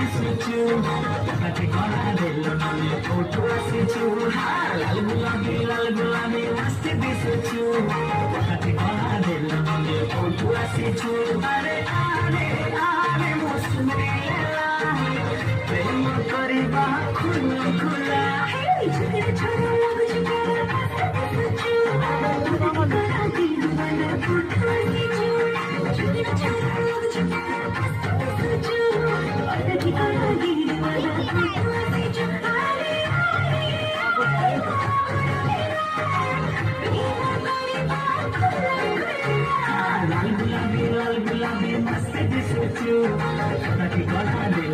দিশুচু কাছে কলা দিল নলে ফটো আসিছু লাল গোলাপি মস্তি দিশুচু কাছে কলা দিল নলে ফটো আসিছু আরে আরে আরে মৌসুমী প্রেম করিবা খুলা খুলা ঝুঁকে ছড়া লাগুছে লাল গুলাবি মস্ত দিশুচু কাছে কলা